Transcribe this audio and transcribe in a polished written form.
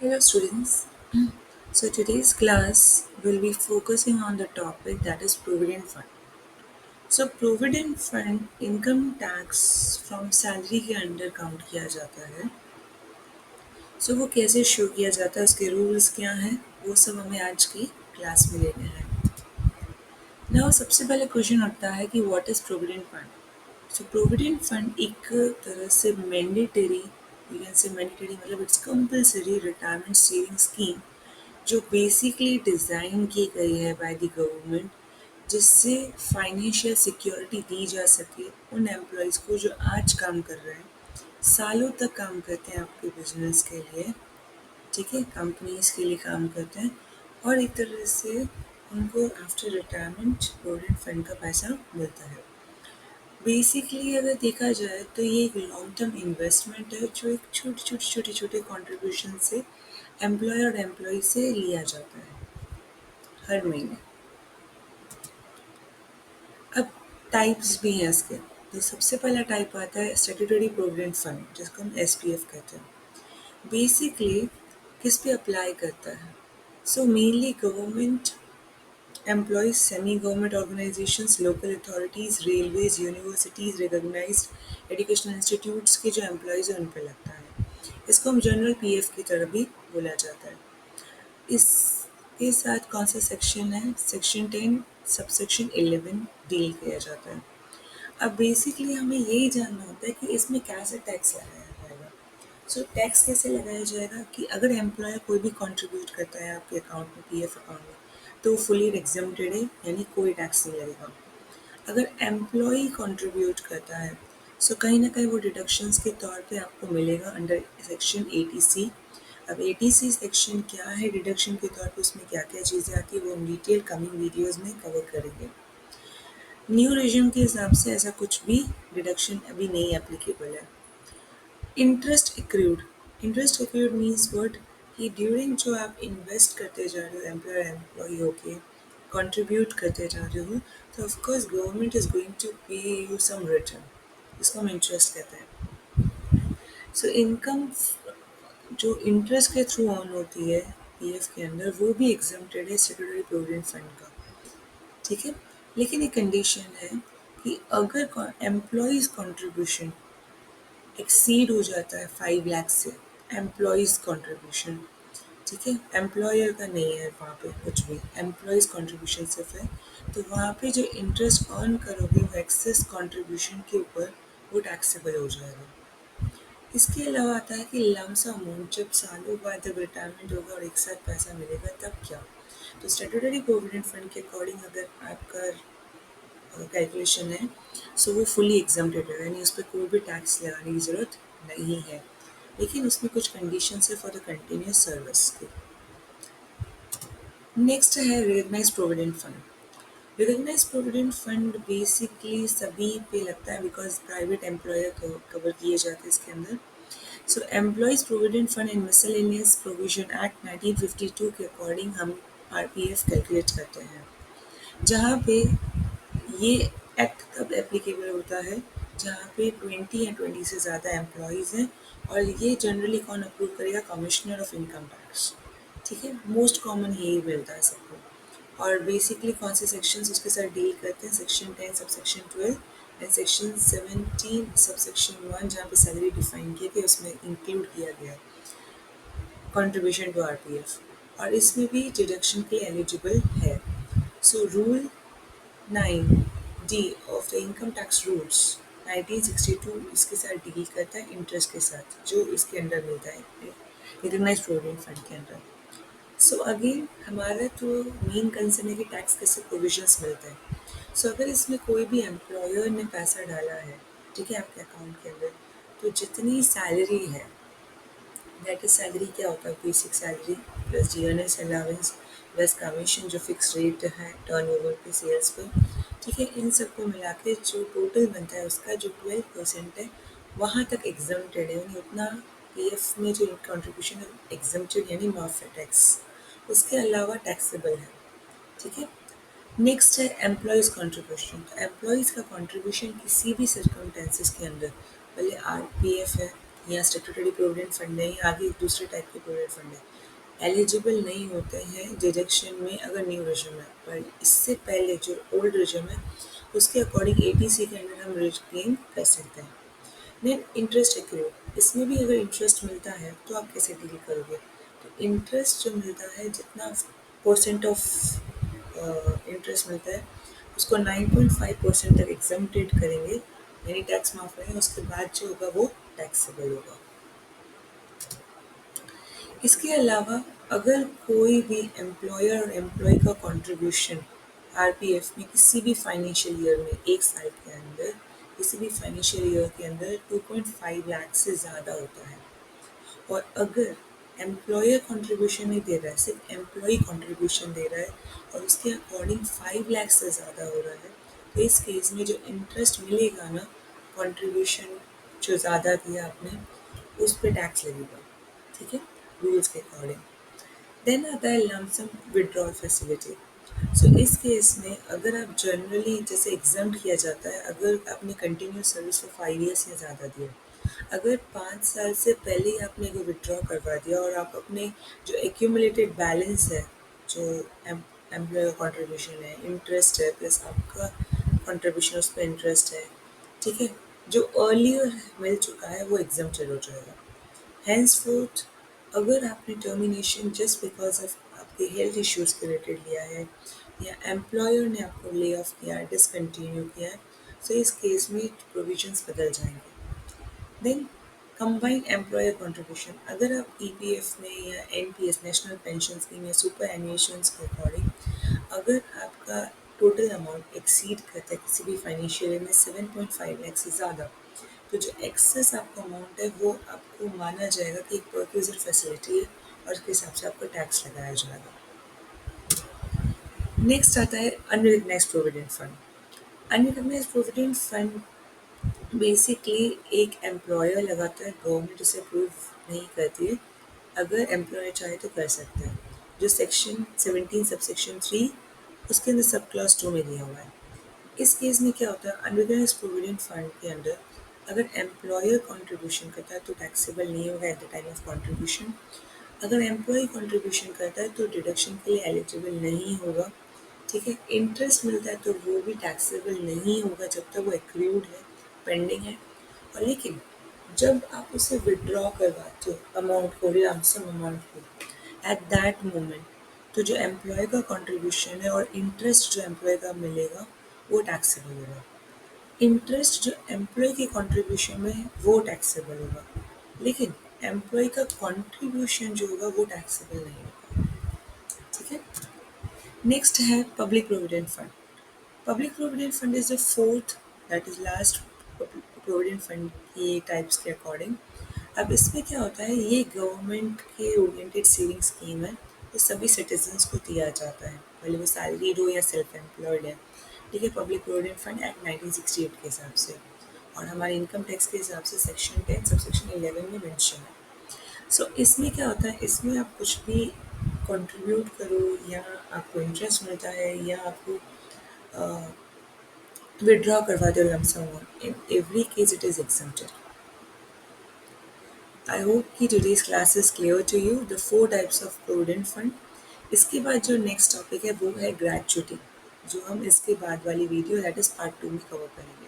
Hello students. So today's class will be focusing on the topic that is Provident Fund. So Provident Fund income tax from salary के under count किया जाता है. सो वो कैसे show किया जाता है, उसके रूल्स क्या हैं, वो सब हमें आज की क्लास में लेने हैं. नाउ सबसे पहले क्वेश्चन उठता है कि what is provident fund. So provident fund एक तरह से mandatory, you can say mandatory मतलब it's compulsory retirement saving scheme जो बेसिकली डिज़ाइन की गई है बाय द गवर्नमेंट, जिससे फाइनेंशियल सिक्योरिटी दी जा सके उन एम्प्लॉयज़ को जो आज काम कर रहे हैं, सालों तक काम करते हैं आपके बिजनेस के लिए, ठीक है, कंपनीज के लिए काम करते हैं, और एक तरह से उनको आफ्टर रिटायरमेंट प्रोविडेंट फंड का पैसा मिलता है. बेसिकली अगर देखा जाए तो ये एक लॉन्ग टर्म इन्वेस्टमेंट है जो एक छोटे कॉन्ट्रीब्यूशन से एम्प्लॉय और एम्प्लॉय से लिया जाता है हर महीने. अब टाइप्स भी हैं इसके. तो सबसे पहला टाइप आता है स्टैट्यूटरी प्रोविडेंट फंड, जिसको हम एसपीएफ कहते हैं. बेसिकली किस पे अप्लाई करता है? So mainly government employees, semi government organisations, local authorities, railways, universities, recognised educational institutes के जो एम्प्लॉयज़ हैं उन पर लगता है. इसको हम जनरल पीएफ की तरह भी बोला जाता है. इसके साथ कौन सा सेक्शन है? सेक्शन 10 सबसेक्शन 11 डील किया जाता है. अब बेसिकली हमें यही जानना होता है कि इसमें कैसे टैक्स लगाया जाएगा. सो टैक्स कैसे लगाया जाएगा कि अगर एम्प्लॉयर कोई भी कंट्रीब्यूट करता है आपके अकाउंट में, पीएफ अकाउंट में, तो फुली एग्जम्प्टेड है, यानी कोई टैक्स नहीं लगेगा. अगर एम्प्लॉय कंट्रीब्यूट करता है सो कहीं ना कहीं वो डिडक्शंस के तौर पे आपको मिलेगा अंडर सेक्शन 80C. अब 80C सेक्शन क्या है डिडक्शन के तौर पे, उसमें क्या क्या चीज़ें आती है वो हम डिटेल कमिंग वीडियोज़ में कवर करेंगे. न्यू रेजिम के हिसाब से ऐसा कुछ भी डिडक्शन अभी नहीं एप्लीकेबल है. इंटरेस्ट एक्रूड मीन्स व्हाट, कि ड्यूरिंग जो आप इन्वेस्ट करते जा रहे हो एम्प्लॉयर एम्प्लॉय होके कंट्रीब्यूट करते जा रहे हो, तो of course government is going to pay you some return. इसको हम इंटरेस्ट कहते हैं. सो इनकम जो इंटरेस्ट के थ्रू ऑन होती है पीएफ के अंदर, वो भी एग्जम्प्टेड है स्टैट्यूटरी प्रोविडेंट फंड का, ठीक है. लेकिन एक कंडीशन है कि अगर एम्प्लॉयज़ कंट्रीब्यूशन एक्सीड हो जाता है 5 लाख से, एम्प्लॉयज़ कंट्रीब्यूशन, ठीक है, एम्प्लॉयर का नहीं है वहाँ पे कुछ भी, एम्प्लॉयज़ कंट्रीब्यूशन सिर्फ है, तो वहाँ पे जो इंटरेस्ट अर्न करोगे वो एक्सेस कंट्रीब्यूशन के ऊपर वो टैक्सेबल हो जाएगा. इसके अलावा आता है कि लमसम अमाउंट, जब सालों बाद जब रिटायरमेंट होगा और एक साथ पैसा मिलेगा तब क्या. तो स्टैट्यूटरी प्रोविडेंट फंड के अकॉर्डिंग अगर आपका कैलकुलेशन है सो वो फुली एग्जम्प्टेड है, यानी उस पर कोई भी टैक्स लगाने की ज़रूरत नहीं है. लेकिन उसमें कुछ कंडीशंस है फॉर द कंटिन्यूस सर्विस की. नेक्स्ट है recognise provident fund. Recognise provident fund basically सभी पे लगता है बिकॉज प्राइवेट एम्प्लॉयर कवर किए जाते हैं इसके अंदर. So employees provident fund and miscellaneous provision act 1952 के अकॉर्डिंग हम आरपीएफ कैलकुलेट करते हैं, जहाँ पे ये एक्ट तब एप्लीकेबल होता है जहाँ पे 20 या 20 से ज़्यादा एम्प्लॉयज़ हैं, और ये जनरली कौन अप्रूव करेगा? कमिश्नर ऑफ इनकम टैक्स, ठीक है. मोस्ट कॉमन यही मिलता है सबको. और बेसिकली कौन से सेक्शंस उसके साथ डील करते हैं? Section 10 subsection 12 and section 17 subsection 1, जहाँ पे सैलरी डिफाइन किया गया, उसमें इंक्लूड किया गया है कंट्रीब्यूशन टू आरपीएफ, और इसमें भी डिडक्शन के लिए एलिजिबल है. So rule 9D of the income tax rules 1962 इसके साथ डील करता है इंटरेस्ट के साथ, जो इसके अंडर मिलता है रिकग्नाइज प्रोविडेंट फंड के अंदर. सो अगेन हमारा तो मेन कंसर्न है कि टैक्स कैसे प्रोविजंस मिलते हैं. सो अगर इसमें कोई भी एम्प्लॉयर ने पैसा डाला है, ठीक है, आपके अकाउंट के अंदर, तो जितनी सैलरी है, दैट इज सैलरी क्या होता है? Basic salary plus GNS allowance plus commission जो फिक्स रेट है टर्नओवर पे, सेल्स पे, ठीक है, इन सबको मिला के जो टोटल बनता है उसका जो 12% है वहाँ तक एग्जम्प्टेड है, यानी उतना पीएफ में जो कंट्रीब्यूशन है एग्जम्प्टेड यानी माफ है टैक्स, उसके अलावा टैक्सेबल है, ठीक है. नेक्स्ट है एम्प्लॉयज़ कंट्रीब्यूशन. तो एम्प्लॉयज़ का कंट्रीब्यूशन किसी भी सर्कमस्टेंसेस के अंदर, भले आरपीएफ है, या स्टैट्यूटरी प्रोविडेंट फंड है या आगे दूसरे टाइप के प्रोविडेंट फंड है, एलिजिबल नहीं होते हैं डिडक्शन में अगर न्यू रिजम है। पर इससे पहले जो ओल्ड रिजम है उसके अकॉर्डिंग एटीसी के अंडर हम क्लेम कर सकते हैं। देन इंटरेस्ट एक्रूड, इसमें भी अगर इंटरेस्ट मिलता है तो आप कैसे डील करोगे? तो इंटरेस्ट जो मिलता है, जितना परसेंट ऑफ इंटरेस्ट मिलता है उसको 9.5% तक एग्जम्प्टेड करेंगे, यानी टैक्स माफ करेंगे, उसके बाद जो होगा वो टैक्सेबल होगा। इसके अलावा अगर कोई भी एम्प्लॉयर और एम्प्लॉय का कंट्रीब्यूशन आरपीएफ में किसी भी फाइनेंशियल ईयर में एक साल के अंदर, किसी भी फाइनेंशियल ईयर के अंदर 2.5 लाख से ज़्यादा होता है, और अगर एम्प्लॉयर कंट्रीब्यूशन नहीं दे रहा है, सिर्फ एम्प्लॉय कंट्रीब्यूशन दे रहा है और उसके अकॉर्डिंग 5 लाख से ज़्यादा हो रहा है, तो इस केस में जो इंटरेस्ट मिलेगा ना, कंट्रीब्यूशन जो ज़्यादा दिया आपने उस पर टैक्स लगेगा, ठीक है, रूल्स के अकॉर्डिंग। देन आता है लमसम विड्रॉल फैसिलिटी। सो इस केस में अगर आप जनरली जैसे एग्जाम किया जाता है, अगर आपने कंटिन्यूस सर्विस फॉर 5 ईयर्स या ज़्यादा दिया, अगर 5 साल से पहले ही आपने को विड्रॉ करवा दिया और आप अपने जो एक्यूमुलेटेड बैलेंस है, जो एम्प्लॉयर कॉन्ट्रीब्यूशन है, इंटरेस्ट है, प्लस आपका कॉन्ट्रीब्यूशन उस पर इंटरेस्ट है, ठीक है, जो अर्लियर मिल चुका है वो एग्जम्प्टेड हो जाएगा। हैंसफोर्थ अगर आपने टर्मिनेशन जस्ट बिकॉज ऑफ आपके हेल्थ इश्यूज़ के रिलेटेड लिया है या एम्प्लॉयर ने आपको ले ऑफ किया है, डिसकंटिन्यू किया है, तो इस केस में प्रोविजंस बदल जाएंगे। देन कंबाइंड एम्प्लॉयर कंट्रीब्यूशन, अगर आप ईपीएफ में या एनपीएस नेशनल पेंशन स्कीम या सुपर एनुएशंस के अकॉर्डिंग अगर आपका टोटल अमाउंट एक्सीड करता है किसी भी फाइनेंशियल ईयर में 7.5 लाख से ज़्यादा, तो जो एक्सेस आपका अमाउंट है वो आपको माना जाएगा कि एक परक्यूजर फैसिलिटी है और उसके हिसाब से आपको टैक्स लगाया जाएगा। नेक्स्ट आता है unrecognised provident fund. Unrecognised provident fund basically एक एम्प्लॉयर लगाता है, गवर्नमेंट उसे अप्रूव नहीं करती है, अगर एम्प्लॉयर चाहे तो कर सकता है, जो सेक्शन 17 सबसेक्शन 3 उसके अंदर सब क्लॉज 2 में दिया हुआ है। इस केस में क्या होता है, अनरिकग्नाइज्ड प्रोविडेंट फंड के अंदर अगर एम्प्लॉयर कंट्रीब्यूशन करता है तो टैक्सेबल नहीं होगा at the time of contribution, अगर एम्प्लॉय कंट्रीब्यूशन करता है तो डिडक्शन के लिए एलिजिबल नहीं होगा, ठीक है। इंटरेस्ट मिलता है तो वो भी टैक्सेबल नहीं होगा जब तक वो एक्रूड है, पेंडिंग है। और लेकिन जब आप उसे विड्रॉ करवाते हो अमाउंट को, लमसम अमाउंट को, एट दैट मोमेंट तो जो एम्प्लॉय का कंट्रीब्यूशन है और इंटरेस्ट जो एम्प्लॉय का मिलेगा वो टैक्सेबल होगा। इंटरेस्ट जो एम्प्लॉय के कंट्रीब्यूशन में है वो टैक्सेबल होगा, लेकिन एम्प्लॉय का कंट्रीब्यूशन जो होगा वो टैक्सेबल नहीं होगा, ठीक है। नेक्स्ट है public provident fund. Public provident fund is the fourth, that is last provident fund की टाइप्स के अकॉर्डिंग। अब इसमें क्या होता है, ये गवर्नमेंट के ओरिएंटेड सेविंग स्कीम है, ये सभी सिटीजन्स को दिया जाता है, भले वो सैलरीड हो या सेल्फ एम्प्लॉयड है, ठीक है। पब्लिक प्रोविडेंट फंड एक्ट 1968 के हिसाब से और हमारे इनकम टैक्स के हिसाब से सेक्शन 10 सबसेक्शन 11 में मेंशन है। सो इसमें क्या होता है, इसमें आप कुछ भी कंट्रीब्यूट करो या आपको इंटरेस्ट मिलता है या आपको विड्रॉ करवा दो lump sum amount, in every case it is exempted। I hope कि today's class is clear to you the four types of provident fund. इसके बाद जो नेक्स्ट टॉपिक है वो है ग्रेचुटी, जो हम इसके बाद वाली वीडियो दैट इज पार्ट 2 में कवर करेंगे।